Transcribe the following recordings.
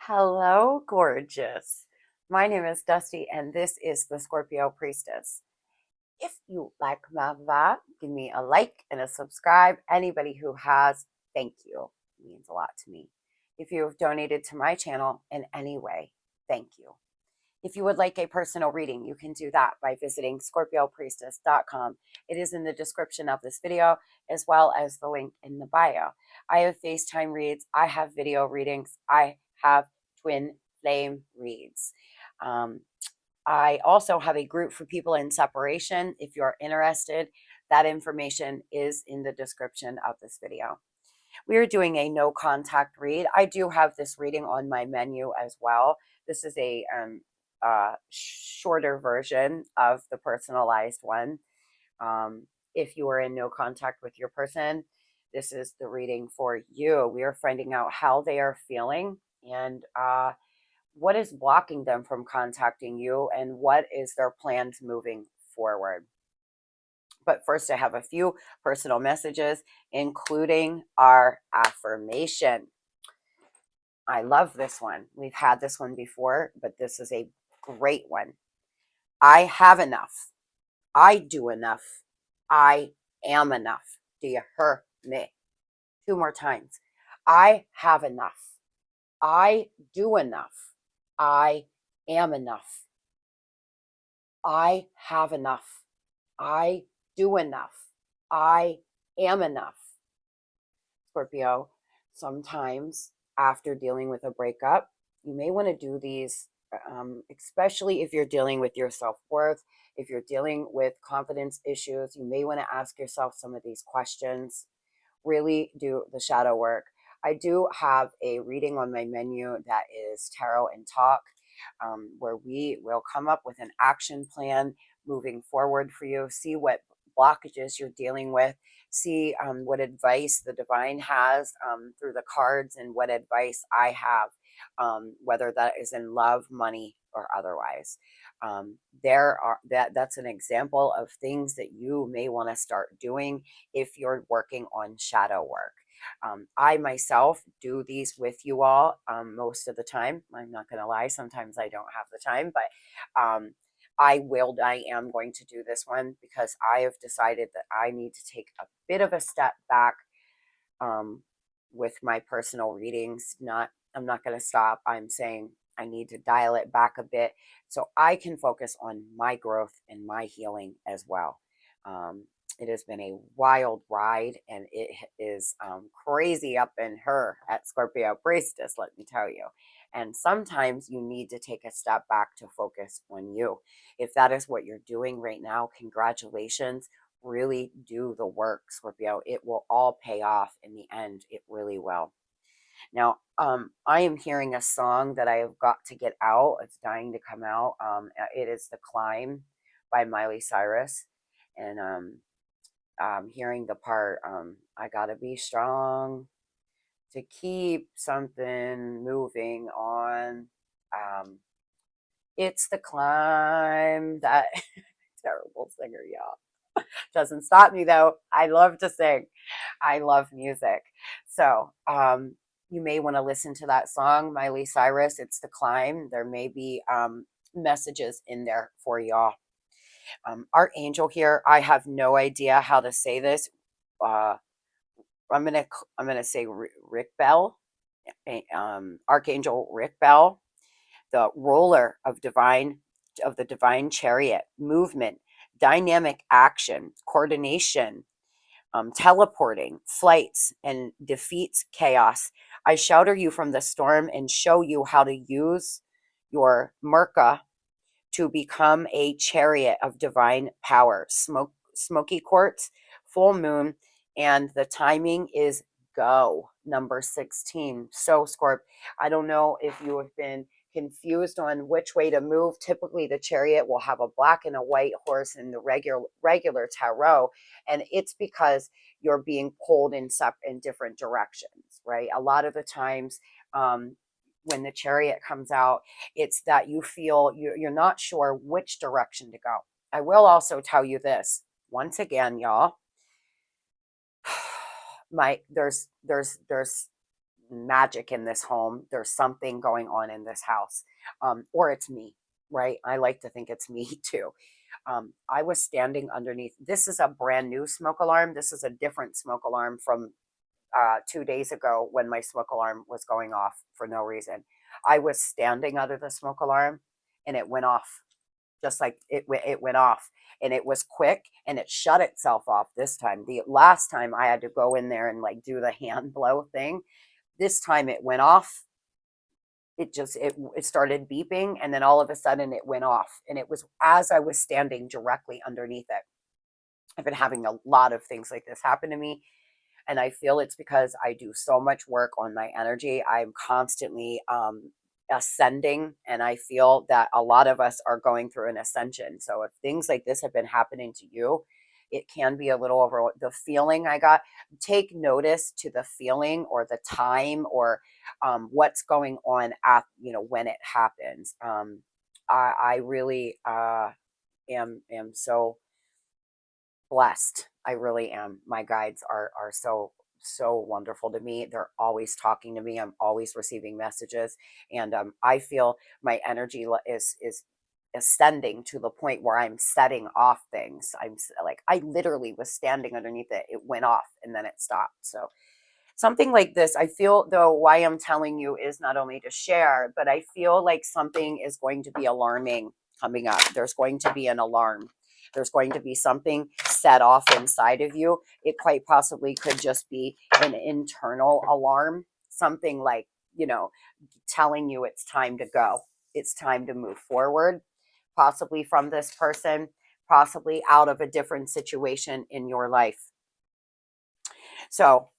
Hello, gorgeous. My name is Dusty, and this is the Scorpio Priestess. If you like my vibe, give me a like and a subscribe. Anybody who has, thank you. It means a lot to me. If you have donated to my channel in any way, thank you. If you would like a personal reading, you can do that by visiting scorpiopriestess.com. It is in the description of this video, as well as the link in the bio. I have FaceTime reads. I have video readings. I have twin flame reads. I also have a group for people in separation. If you're interested, that information is in the description of this video. We are doing a no contact read. I do have this reading on my menu as well. This is a shorter version of the personalized one. If you are in no contact with your person, this is the reading for you. We are finding out how they are feeling and what is blocking them from contacting you and what is their plans moving forward. But first, I have a few personal messages, including our affirmation. I love this one. We've had this one before, but this is a great one. I have enough. I do enough. I am enough. Do you hear me? Two more times. I have enough. I do enough. I am enough. I have enough. I do enough. I am enough. Scorpio, sometimes after dealing with a breakup, you may want to do these, especially if you're dealing with your self-worth, if you're dealing with confidence issues, you may want to ask yourself some of these questions. Really do the shadow work. I do have a reading on my menu that is Tarot and Talk, where we will come up with an action plan moving forward for you, see what blockages you're dealing with, see what advice the divine has through the cards and what advice I have, whether that is in love, money, or otherwise. That's an example of things that you may want to start doing if you're working on shadow work. I myself do these with you all most of the time. I'm not going to lie. Sometimes I don't have the time, but I am going to do this one because I have decided that I need to take a bit of a step back with my personal readings. I'm not going to stop. I'm saying I need to dial it back a bit so I can focus on my growth and my healing as well. It has been a wild ride, and it is crazy up in her at Scorpio Priestess, let me tell you. And sometimes you need to take a step back to focus on you. If that is what you're doing right now, congratulations. Really do the work, Scorpio. It will all pay off in the end. It really will. Now, I am hearing a song that I have got to get out. It's dying to come out. It is The Climb by Miley Cyrus. And I'm hearing the part, I gotta be strong to keep something moving on. It's the climb. That terrible singer, y'all. Doesn't stop me though. I love to sing. I love music. So you may want to listen to that song, Miley Cyrus. It's The Climb. There may be messages in there for y'all. Archangel here. I have no idea how to say this. I'm gonna say Rick Bell, Archangel Rick Bell, the ruler of the divine chariot, movement, dynamic action, coordination, teleporting, flights, and defeats chaos. I shelter you from the storm and show you how to use your Merkah to become a chariot of divine power. Smoky quartz, full moon, and the timing is go, number 16. So, Scorp, I don't know if you have been confused on which way to move. Typically, the chariot will have a black and a white horse in the regular tarot, and it's because you're being pulled in different directions, right? A lot of the times, when the chariot comes out, it's that you feel you're not sure which direction to go. I will also tell you this once again, y'all. There's magic in this home. There's something going on in this house. Or it's me, right? I like to think it's me too. I was standing underneath. This is a brand new smoke alarm. This is a different smoke alarm from 2 days ago when my smoke alarm was going off for no reason. I was standing under the smoke alarm and it went off, just like it went off, and it was quick and it shut itself off this time. The last time I had to go in there and like do the hand blow thing. This time it went off. It started beeping, and then all of a sudden it went off, and it was as I was standing directly underneath it. I've been having a lot of things like this happen to me, and I feel it's because I do so much work on my energy. I'm constantly ascending, and I feel that a lot of us are going through an ascension. So if things like this have been happening to you, it can be a little over the feeling I got. Take notice to the feeling or the time or what's going on at, when it happens. I really am so blessed. I really am. My guides are so wonderful to me. They're always talking to me. I'm always receiving messages, and I feel my energy is ascending to the point where I'm setting off things. Like I literally was standing underneath it. It went off and then it stopped. So something like this, I feel, though, why I'm telling you is not only to share, but I feel like something is going to be alarming coming up. There's going to be an alarm. There's going to be something set off inside of you. It quite possibly could just be an internal alarm, something like, telling you it's time to go. It's time to move forward, possibly from this person, possibly out of a different situation in your life. So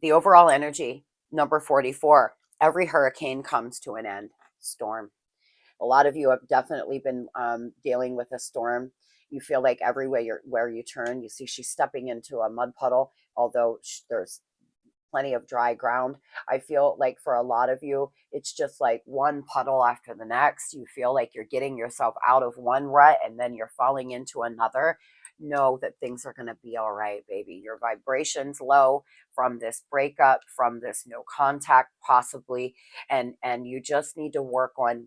the overall energy, number 44, every hurricane comes to an end. Storm. A lot of you have definitely been dealing with a storm. You feel like everywhere where you turn, you see she's stepping into a mud puddle, although there's plenty of dry ground. I feel like for a lot of you, it's just like one puddle after the next. You feel like you're getting yourself out of one rut and then you're falling into another. Know that things are going to be all right, baby. Your vibration's low from this breakup, from this no contact possibly, and you just need to work on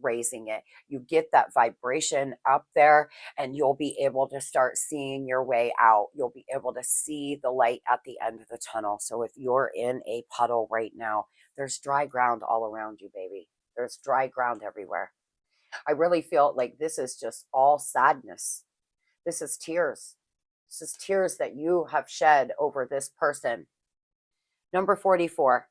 raising it. You get that vibration up there and you'll be able to start seeing your way out. You'll be able to see the light at the end of the tunnel. So if you're in a puddle right now, there's dry ground all around you, baby. There's dry ground everywhere. I really feel like this is just all sadness. This is tears. This is tears that you have shed over this person. Number 44,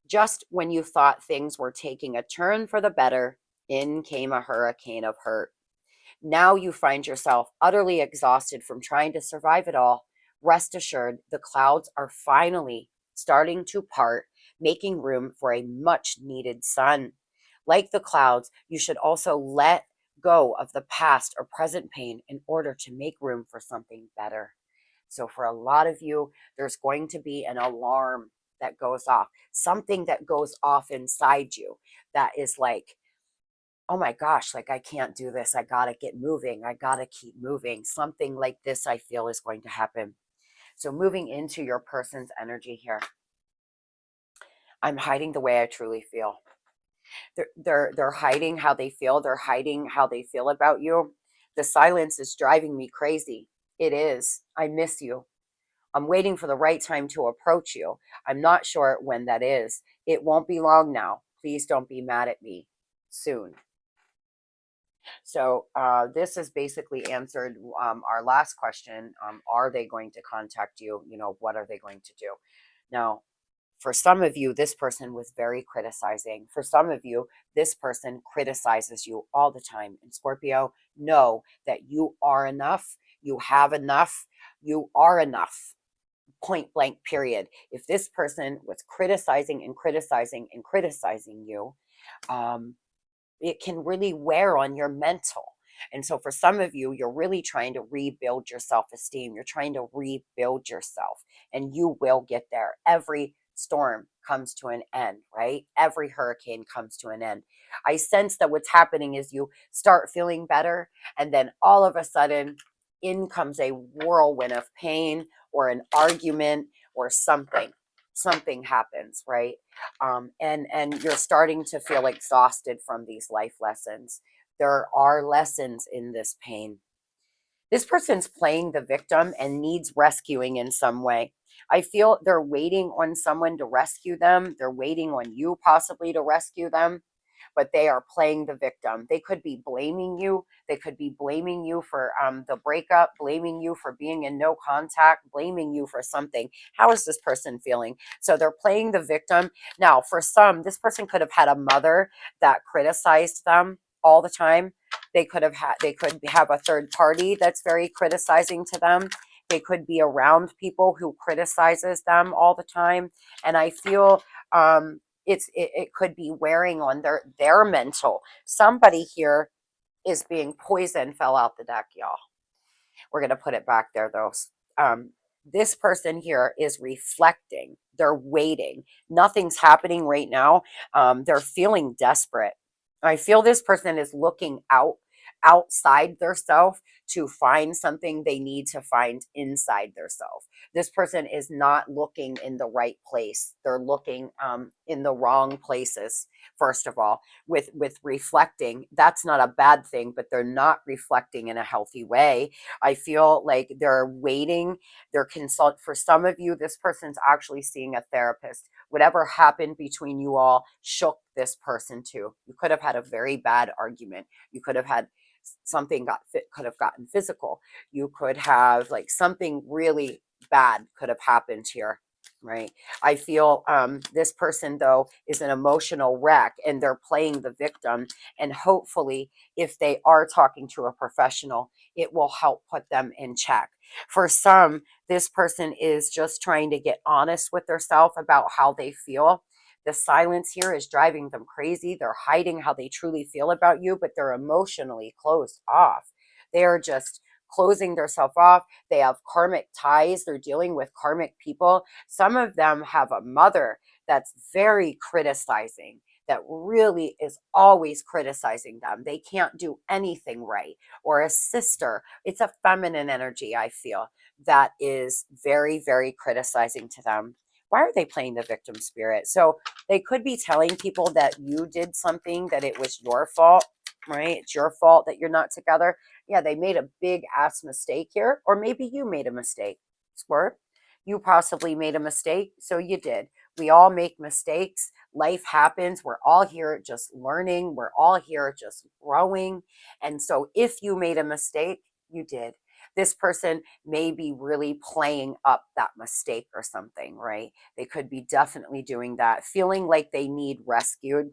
just when you thought things were taking a turn for the better, in came a hurricane of hurt. Now you find yourself utterly exhausted from trying to survive it all. Rest assured, the clouds are finally starting to part, making room for a much needed sun. Like the clouds, you should also let go of the past or present pain in order to make room for something better. So for a lot of you, there's going to be an alarm that goes off, something that goes off inside you that is like, oh my gosh, like I can't do this. I got to get moving. I got to keep moving. Something like this I feel is going to happen. So moving into your person's energy here. I'm hiding the way I truly feel. They're hiding how they feel. They're hiding how they feel about you. The silence is driving me crazy. It is. I miss you. I'm waiting for the right time to approach you. I'm not sure when that is. It won't be long now. Please don't be mad at me. Soon. So this has basically answered our last question. Are they going to contact you? What are they going to do? Now, for some of you, this person was very criticizing. For some of you, this person criticizes you all the time. And Scorpio, know that you are enough. You have enough. You are enough. Point blank, period. If this person was criticizing and criticizing and criticizing you, it can really wear on your mental. And so for some of you, you're really trying to rebuild your self-esteem. You're trying to rebuild yourself, and you will get there. Every storm comes to an end, right? Every hurricane comes to an end. I sense that what's happening is you start feeling better, and then all of a sudden in comes a whirlwind of pain or an argument or something. something happens, right? And you're starting to feel exhausted from these life lessons. There are lessons in this pain. This person's playing the victim and needs rescuing in some way. I feel they're waiting on someone to rescue them. They're waiting on you possibly to rescue them, but they are playing the victim. They could be blaming you. They could be blaming you for the breakup, blaming you for being in no contact, blaming you for something. How is this person feeling? So they're playing the victim. Now, for some, this person could have had a mother that criticized them all the time. They could have a third party that's very criticizing to them. They could be around people who criticizes them all the time. And I feel it could be wearing on their mental. Somebody here is being poisoned. Fell out the deck, y'all. We're going to put it back there though. um this person here is reflecting. They're waiting. Nothing's happening right now. They're feeling desperate. I feel this person is looking outside their self to find something they need to find inside their self. This person is not looking in the right place. They're looking in the wrong places. First of all, with reflecting, that's not a bad thing, but they're not reflecting in a healthy way. I feel like they're waiting. They're consult. For some of you, this person's actually seeing a therapist. Whatever happened between you all shook this person too. You could have had a very bad argument. You could have had something could have gotten physical. You could have like something really bad could have happened here, right? I feel this person though is an emotional wreck and they're playing the victim, and hopefully if they are talking to a professional, it will help put them in check. For some, this person is just trying to get honest with themselves about how they feel. The silence here is driving them crazy. They're hiding how they truly feel about you, but they're emotionally closed off. They are just closing themselves off. They have karmic ties. They're dealing with karmic people. Some of them have a mother that's very criticizing, that really is always criticizing them. They can't do anything right. Or a sister. It's a feminine energy, I feel, that is very, very criticizing to them. Why are they playing the victim spirit? So they could be telling people that you did something, that it was your fault, right? It's your fault that you're not together. Yeah, they made a big ass mistake here. Or maybe you made a mistake, Squirt. You possibly made a mistake, so you did. We all make mistakes. Life happens. We're all here just learning. We're all here just growing. And so if you made a mistake, you did. This person may be really playing up that mistake or something, right? They could be definitely doing that, feeling like they need rescued,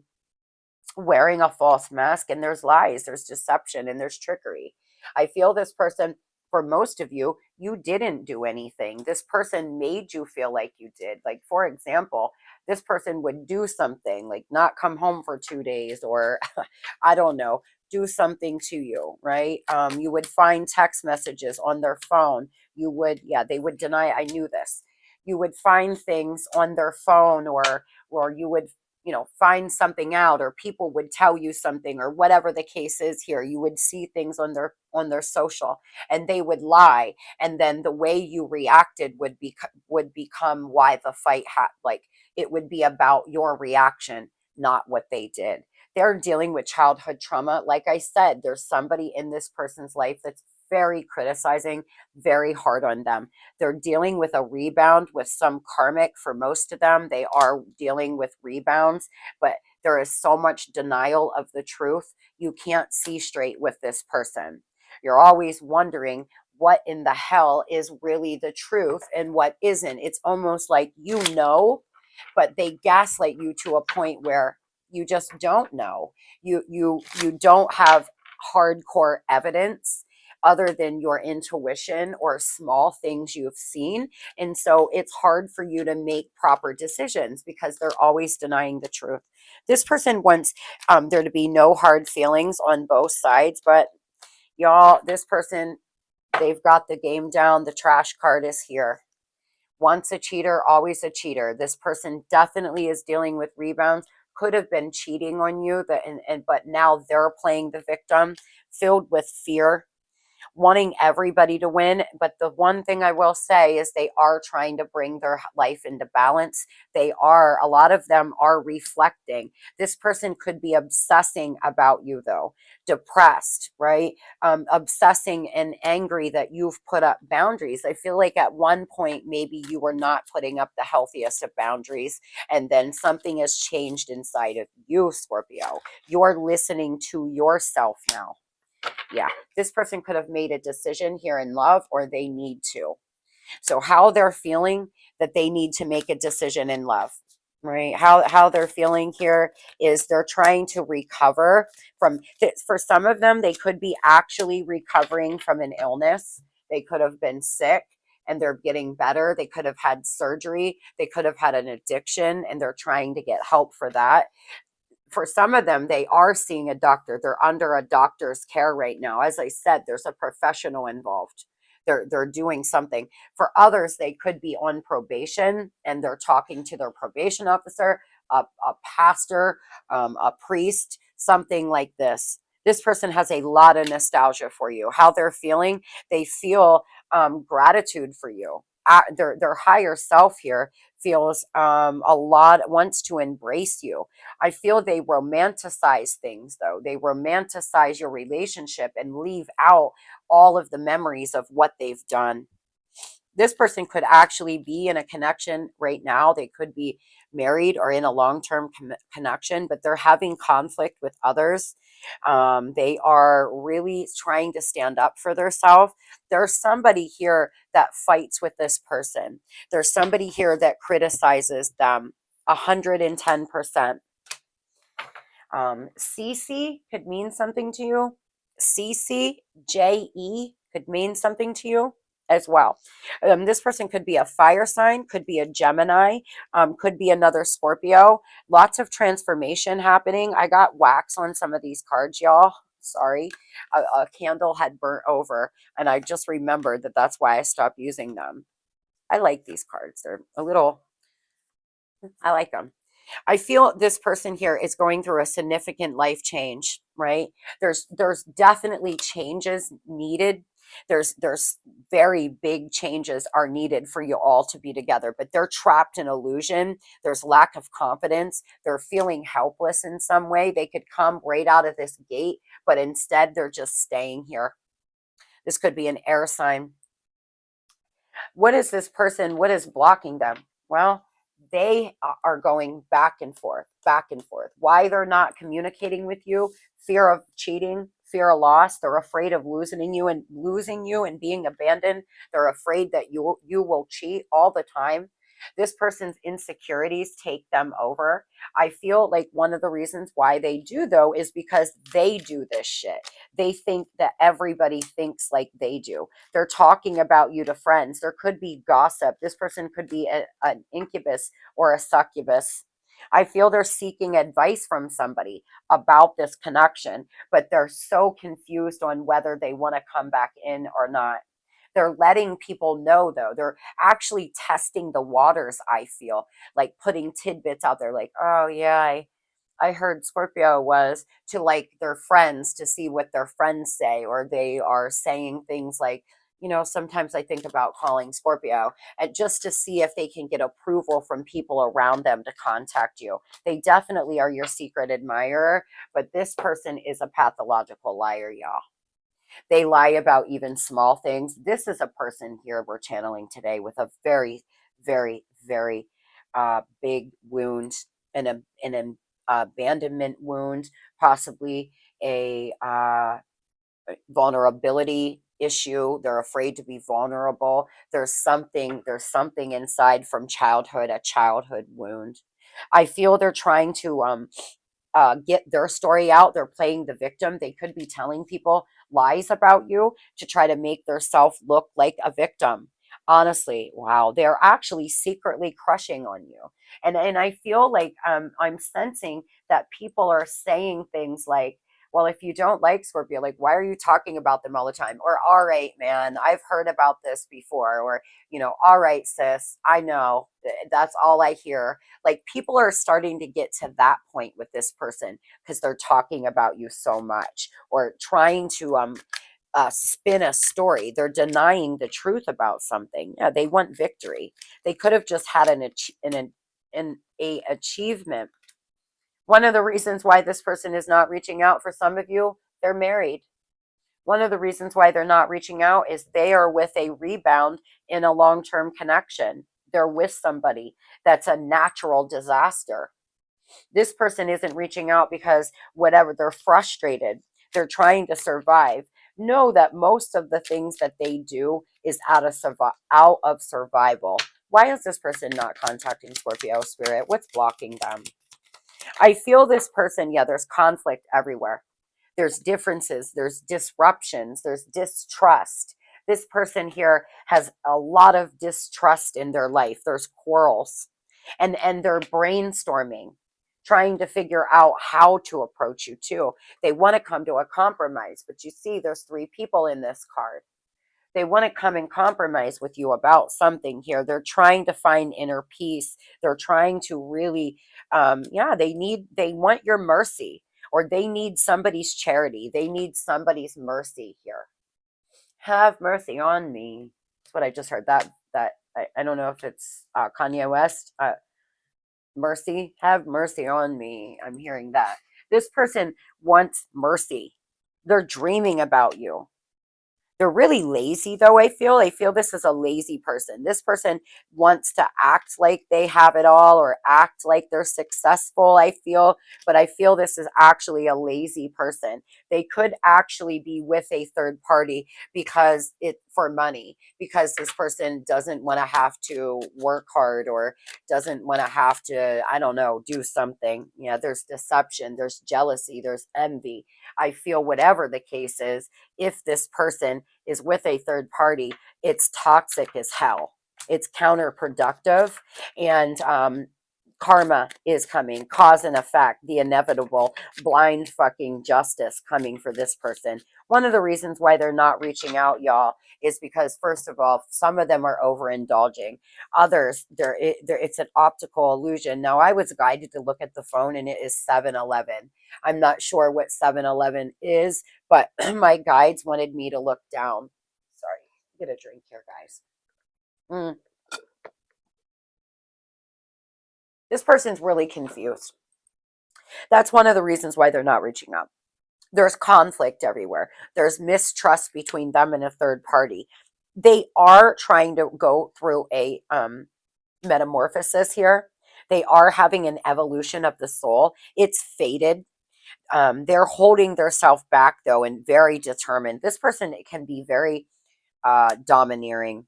wearing a false mask, and there's lies, there's deception, and there's trickery. I feel this person, for most of you, you didn't do anything. This person made you feel like you did. Like, for example, this person would do something like not come home for 2 days, or I don't know, do something to you, right? You would find text messages on their phone. You would, yeah, they would deny, I knew this. You would find things on their phone, or you would, find something out, or people would tell you something, or whatever the case is here. You would see things on their social, and they would lie, and then the way you reacted would become why the fight had, like, it would be about your reaction, not what they did. They're dealing with childhood trauma. Like I said, there's somebody in this person's life that's very criticizing, very hard on them. They're dealing with a rebound with some karmic. For most of them, they are dealing with rebounds, but there is so much denial of the truth. You can't see straight with this person. You're always wondering what in the hell is really the truth and what isn't. It's almost like but they gaslight you to a point where you just don't know. You don't have hardcore evidence other than your intuition or small things you've seen. And so it's hard for you to make proper decisions because they're always denying the truth. This person wants there to be no hard feelings on both sides, but y'all, this person, they've got the game down. The trash card is here. Once a cheater, always a cheater. This person definitely is dealing with rebounds. Could have been cheating on you, but now they're playing the victim, filled with fear. wanting everybody to win. But the one thing I will say is they are trying to bring their life into balance. A lot of them are reflecting. This person could be obsessing about you though, depressed, right? Obsessing and angry that you've put up boundaries. I feel like at one point, maybe you were not putting up the healthiest of boundaries, and then something has changed inside of you, Scorpio. You're listening to yourself now. Yeah, this person could have made a decision here in love, or they need to. So how they're feeling that they need to make a decision in love, right? How they're feeling here is they're trying to recover from, for some of them, they could be actually recovering from an illness. They could have been sick and they're getting better. They could have had surgery. They could have had an addiction and they're trying to get help for that. For some of them, they are seeing a doctor. They're under a doctor's care right now. As I said, there's a professional involved. They're doing something. For others, they could be on probation and they're talking to their probation officer, a pastor, a priest, something like this. This person has a lot of nostalgia for you. How they're feeling, they feel gratitude for you. Their higher self here feels a lot, wants to embrace you. I feel they romanticize things though. They romanticize your relationship and leave out all of the memories of what they've done. This person could actually be in a connection right now. They could be married or in a long-term connection, but they're having conflict with others. They are really trying to stand up for themselves. There's somebody here that fights with this person. There's somebody here that criticizes them 110%. CC could mean something to you. CCJE could mean something to you as well. This person could be a fire sign, could be a Gemini, could be another Scorpio. Lots of transformation happening. I got wax on some of these cards, y'all. Sorry. A candle had burnt over, and I just remembered that that's why I stopped using them. I like these cards. They're a little, I like them. I feel this person here is going through a significant life change, right? There's definitely changes needed. There's very big changes are needed for you all to be together, but they're trapped in illusion. There's lack of confidence. They're feeling helpless in some way. They could come right out of this gate, but instead they're just staying here. This could be an air sign. What is this person? What is blocking them? Well, they are going back and forth, back and forth. Why they're not communicating with you? Fear of cheating, fear of loss. They're afraid of losing you and being abandoned. They're afraid that you will cheat all the time. This person's insecurities take them over. I feel like one of the reasons why they do though is because they do this shit. They think that everybody thinks like they do. They're talking about you to friends. There could be gossip. This person could be an incubus or a succubus. I feel they're seeking advice from somebody about this connection, but they're so confused on whether they want to come back in or not. They're letting people know though. They're actually testing the waters, I feel, like putting tidbits out there like, oh yeah, I heard Scorpio was, to like their friends to see what their friends say, or they are saying things like, sometimes I think about calling Scorpio and just to see if they can get approval from people around them to contact you. They definitely are your secret admirer, but this person is a pathological liar, y'all. They lie about even small things. This is a person here we're channeling today with a very, very, very big wound, an abandonment wound, possibly a vulnerability issue. They're afraid to be vulnerable. There's something inside from childhood, a childhood wound. I feel they're trying to get their story out. They're playing the victim. They could be telling people lies about you to try to make themselves look like a victim. Honestly, wow, they're actually secretly crushing on you. And I feel like I'm sensing that people are saying things like, well, if you don't like Scorpio, like, why are you talking about them all the time? Or, all right, man, I've heard about this before. Or, all right, sis, I know. That's all I hear. Like, people are starting to get to that point with this person because they're talking about you so much, or trying to spin a story. They're denying the truth about something. Yeah, they want victory. They could have just had an achievement. One of the reasons why this person is not reaching out, for some of you, they're married. One of the reasons why they're not reaching out is they are with a rebound in a long-term connection. They're with somebody that's a natural disaster. This person isn't reaching out because whatever, they're frustrated. They're trying to survive. Know that most of the things that they do is out of survival. Why is this person not contacting Scorpio spirit? What's blocking them? I feel this person, yeah, there's conflict everywhere. There's differences, there's disruptions, there's distrust. This person here has a lot of distrust in their life. There's quarrels, and they're brainstorming, trying to figure out how to approach you too. They want to come to a compromise, but you see there's 3 people in this card. They want to come and compromise with you about something here. They're trying to find inner peace. They're trying to really, yeah, they want your mercy, or they need somebody's charity. They need somebody's mercy here. Have mercy on me. That's what I just heard. I don't know if it's Kanye West. Mercy, have mercy on me. I'm hearing that. This person wants mercy. They're dreaming about you. They're really lazy, though. I feel this is a lazy person. This person wants to act like they have it all, or act like they're successful, but I feel this is actually a lazy person. They could actually be with a third party because it for money, because this person doesn't want to have to work hard, or doesn't want to have to, I don't know, do something. Yeah, there's deception, there's jealousy, there's envy. I feel whatever the case is, if this person is with a third party, it's toxic as hell. It's counterproductive, and karma is coming, cause and effect, the inevitable, blind fucking justice coming for this person. One of the reasons why they're not reaching out, y'all, is because, first of all, some of them are overindulging. Others, it's an optical illusion. Now, I was guided to look at the phone, and it is 7-Eleven. I'm not sure what 7-Eleven is, but my guides wanted me to look down. Sorry, get a drink here, guys. This person's really confused. That's one of the reasons why they're not reaching out. There's conflict everywhere. There's mistrust between them and a third party. They are trying to go through a metamorphosis here. They are having an evolution of the soul. It's fated. They're holding their self back, though, and very determined. This person can be very domineering.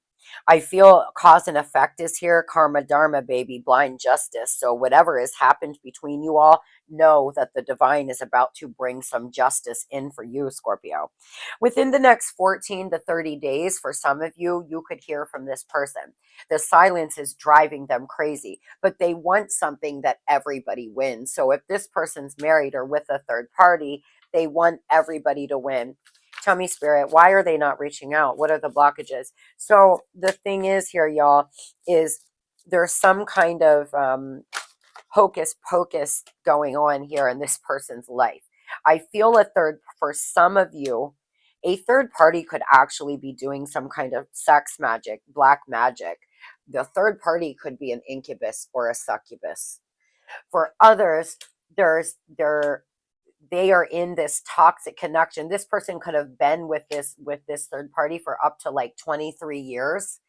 I feel cause and effect is here. Karma, dharma, baby, blind justice. So whatever has happened between you all, know that the divine is about to bring some justice in for you, Scorpio. Within the next 14 to 30 days, for some of you, you could hear from this person. The silence is driving them crazy, but they want something that everybody wins. So if this person's married or with a third party, they want everybody to win. Tell me, Spirit, why are they not reaching out? What are the blockages? So the thing is here, y'all, is there's some kind of hocus pocus going on here in this person's life. I feel for some of you, a third party could actually be doing some kind of sex magic, black magic. The third party could be an incubus or a succubus. For others, they are in this toxic connection. This person could have been with this third party for up to like 23 years,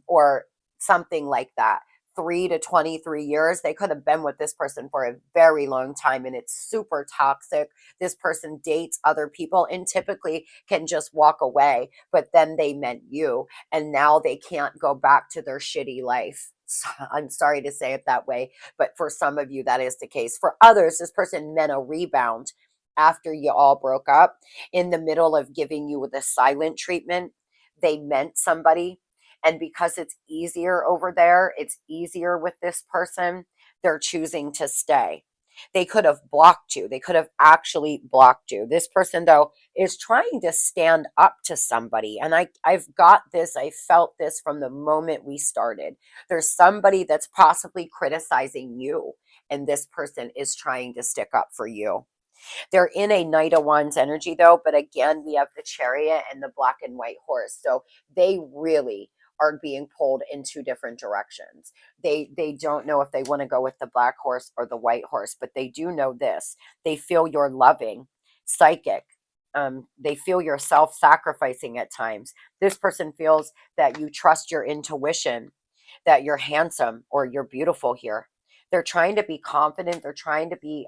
or something like that. 3 to 23 years. They could have been with this person for a very long time, and it's super toxic. This person dates other people and typically can just walk away, but then they met you, and now they can't go back to their shitty life. I'm sorry to say it that way, but for some of you, that is the case. For others, this person meant a rebound after you all broke up, in the middle of giving you the silent treatment. They meant somebody. And because it's easier over there, it's easier with this person, they're choosing to stay. They could have blocked you. They could have actually blocked you. This person, though, is trying to stand up to somebody. And I've got this, I felt this from the moment we started. There's somebody that's possibly criticizing you, and this person is trying to stick up for you. They're in a Knight of Wands energy though, but again, we have the Chariot and the black and white horse. So they really are being pulled in two different directions. They don't know if they want to go with the black horse or the white horse, but they do know this. They feel you're loving, psychic. They feel you're self-sacrificing at times. This person feels that you trust your intuition, that you're handsome or you're beautiful here. They're trying to be confident. They're trying to be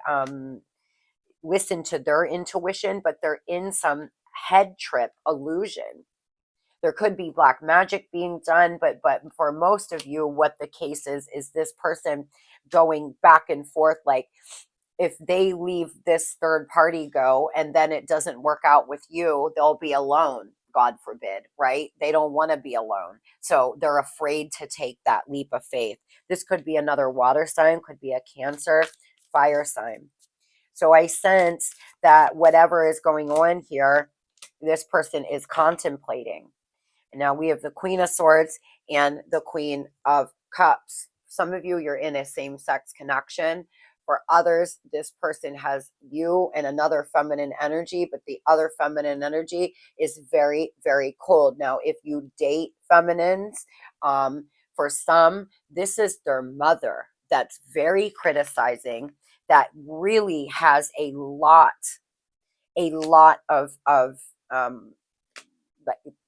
listen to their intuition, but they're in some head trip illusion. There could be black magic being done, but for most of you, what the case is this person going back and forth, like if they leave this third party go and then it doesn't work out with you, they'll be alone. God forbid, right? They don't want to be alone. So they're afraid to take that leap of faith. This could be another water sign, could be a Cancer, fire sign. So I sense that whatever is going on here, this person is contemplating. And now we have the Queen of Swords and the Queen of Cups. Some of you, you're in a same-sex connection. For others, this person has you and another feminine energy, but the other feminine energy is very, very cold. Now, if you date feminines, for some, this is their mother that's very criticizing, that really has a lot of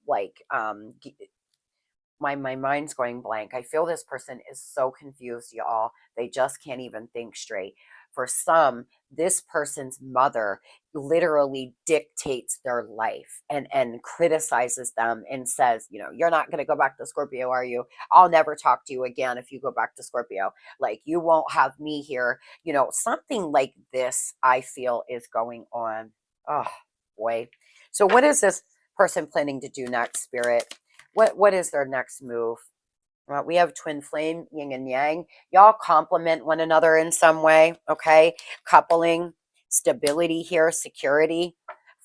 like my mind's going blank. I feel this person is so confused, y'all. They just can't even think straight. For some, this person's mother literally dictates their life and criticizes them and says, you know, you're not going to go back to Scorpio, are you? I'll never talk to you again if you go back to Scorpio. Like, you won't have me here. You know, something like this, I feel, is going on. Oh, boy. So what is this person planning to do next, Spirit? What is their next move? We have twin flame, yin and yang. Y'all complement one another in some way, okay? Coupling, stability here, security,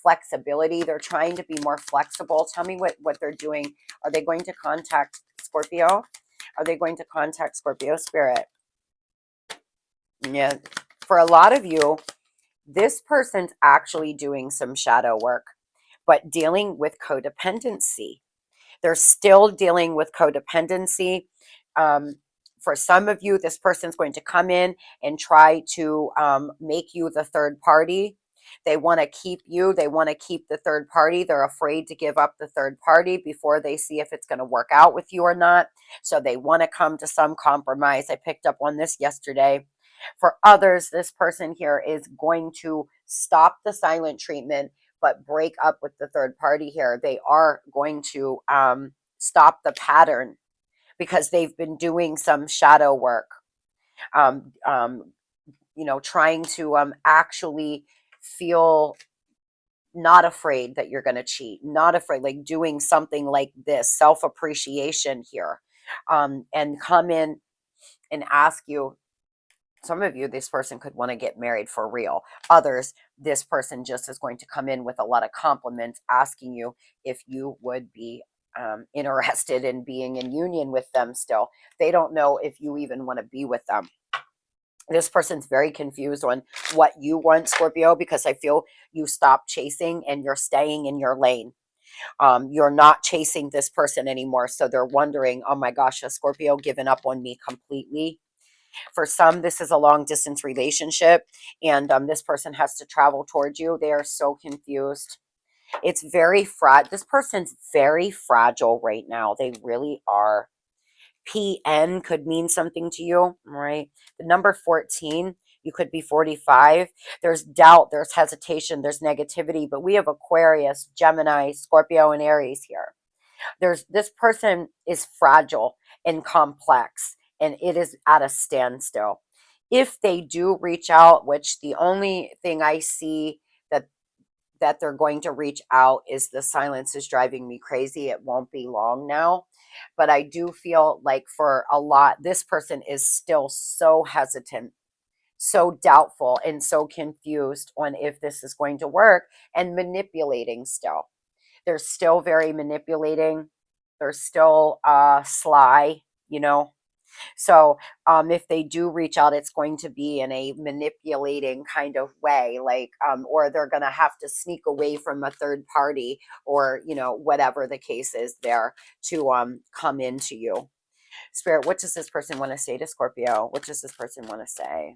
flexibility. They're trying to be more flexible. Tell me what they're doing. Are they going to contact Scorpio? Are they going to contact Scorpio spirit? Yeah. For a lot of you, this person's actually doing some shadow work, but dealing with codependency. They're still dealing with codependency. For some of you, this person's going to come in and try to make you the third party. They want to keep you. They want to keep the third party. They're afraid to give up the third party before they see if it's going to work out with you or not. So they want to come to some compromise. I picked up on this yesterday. For others, this person here is going to stop the silent treatment but break up with the third party here. They are going to stop the pattern because they've been doing some shadow work, you know, trying to actually feel not afraid that you're going to cheat, not afraid, like doing something like this, self-appreciation here, and come in and ask you. Some of you, this person could want to get married for real. Others, this person just is going to come in with a lot of compliments, asking you if you would be interested in being in union with them still. They don't know if you even want to be with them. This person's very confused on what you want, Scorpio, because I feel you stop chasing and you're staying in your lane. You're not chasing this person anymore. So they're wondering, oh my gosh, has Scorpio given up on me completely? For some, this is a long distance relationship, and this person has to travel towards you. They are so confused. It's very fragile. This person's very fragile right now. They really are. PN could mean something to you, right? The number 14, you could be 45. There's doubt, there's hesitation, there's negativity, but we have Aquarius, Gemini, Scorpio, and Aries here. This person is fragile and complex, and it is at a standstill. If they do reach out, which the only thing I see that they're going to reach out is the silence is driving me crazy. It won't be long now. But I do feel like for a lot, this person is still so hesitant, so doubtful, and so confused on if this is going to work, and manipulating still. They're still very manipulating. They're still sly, you know. So if they do reach out, it's going to be in a manipulating kind of way, like, or they're going to have to sneak away from a third party, or, you know, whatever the case is there, to come into you. Spirit, what does this person want to say to Scorpio? What does this person want to say?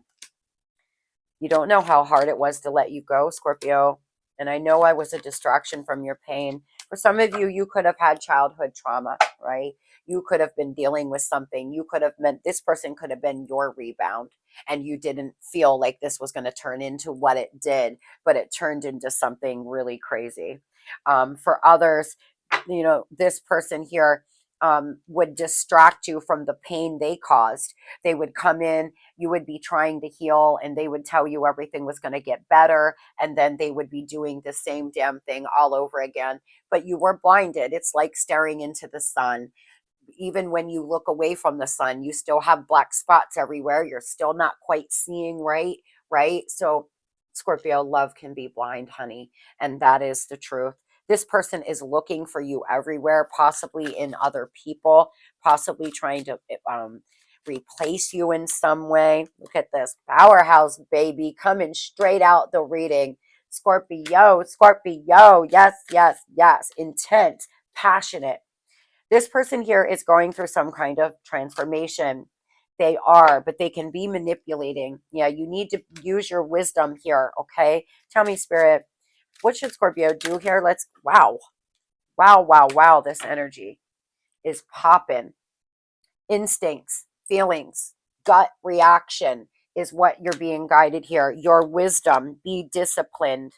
You don't know how hard it was to let you go, Scorpio. And I know I was a distraction from your pain. For some of you, you could have had childhood trauma, right? You could have been dealing with something. You could have meant this person could have been your rebound, and you didn't feel like this was going to turn into what it did, but it turned into something really crazy. For others, you know, this person here would distract you from the pain they caused. They would come in, you would be trying to heal, and they would tell you everything was going to get better, and then they would be doing the same damn thing all over again, but you were blinded. It's like staring into the sun. Even when you look away from the sun, you still have black spots everywhere. You're still not quite seeing right, right? So Scorpio, love can be blind, honey, and that is the truth. This person is looking for you everywhere, possibly in other people, possibly trying to replace you in some way. Look at this powerhouse, baby, coming straight out the reading. Scorpio, Scorpio, yes, yes, yes, intent, passionate. This person here is going through some kind of transformation. They are, but they can be manipulating. Yeah, you need to use your wisdom here, okay? Tell me, Spirit, what should Scorpio do here? Let's, wow, wow, wow, wow, this energy is popping. Instincts, feelings, gut reaction is what you're being guided here. Your wisdom, be disciplined.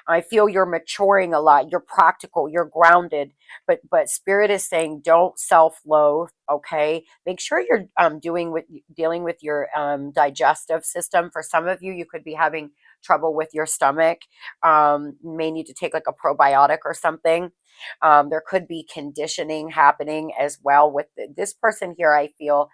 I feel you're maturing a lot. You're practical. You're grounded. But Spirit is saying don't self-loathe. Okay, make sure you're dealing with your digestive system. For some of you, you could be having trouble with your stomach. You may need to take like a probiotic or something. There could be conditioning happening as well with this person here. I feel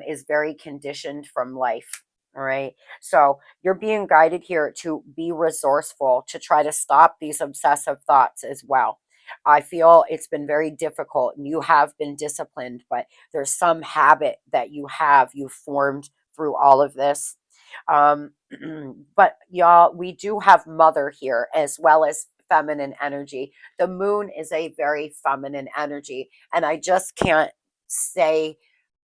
is very conditioned from life. All right. So you're being guided here to be resourceful, to try to stop these obsessive thoughts as well. I feel it's been very difficult, and you have been disciplined, but there's some habit that you've formed through all of this. Um, but y'all, we do have mother here as well as feminine energy. The moon is a very feminine energy, and I just can't say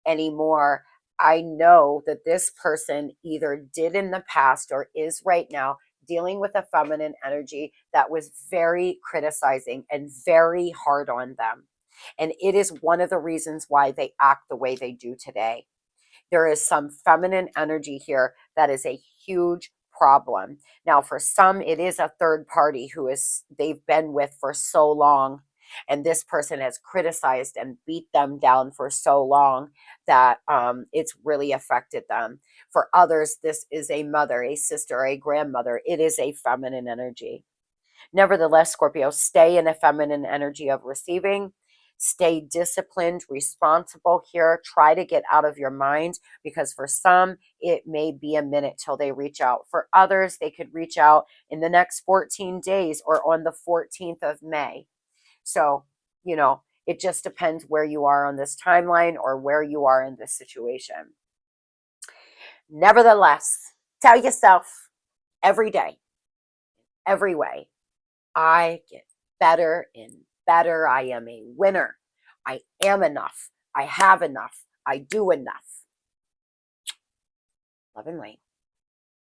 anymore. I know that this person either did in the past or is right now dealing with a feminine energy that was very criticizing and very hard on them. And it is one of the reasons why they act the way they do today. There is some feminine energy here that is a huge problem. Now, for some, it is a third party who is they've been with for so long, and this person has criticized and beat them down for so long that it's really affected them. For others, this is a mother, a sister, a grandmother. It is a feminine energy. Nevertheless, Scorpio, stay in a feminine energy of receiving. Stay disciplined, responsible here. Try to get out of your mind, because for some, it may be a minute till they reach out. For others, they could reach out in the next 14 days or on the 14th of May. So, you know, it just depends where you are on this timeline or where you are in this situation. Nevertheless, tell yourself every day, every way, I get better and better. I am a winner. I am enough. I have enough. I do enough. Love and light.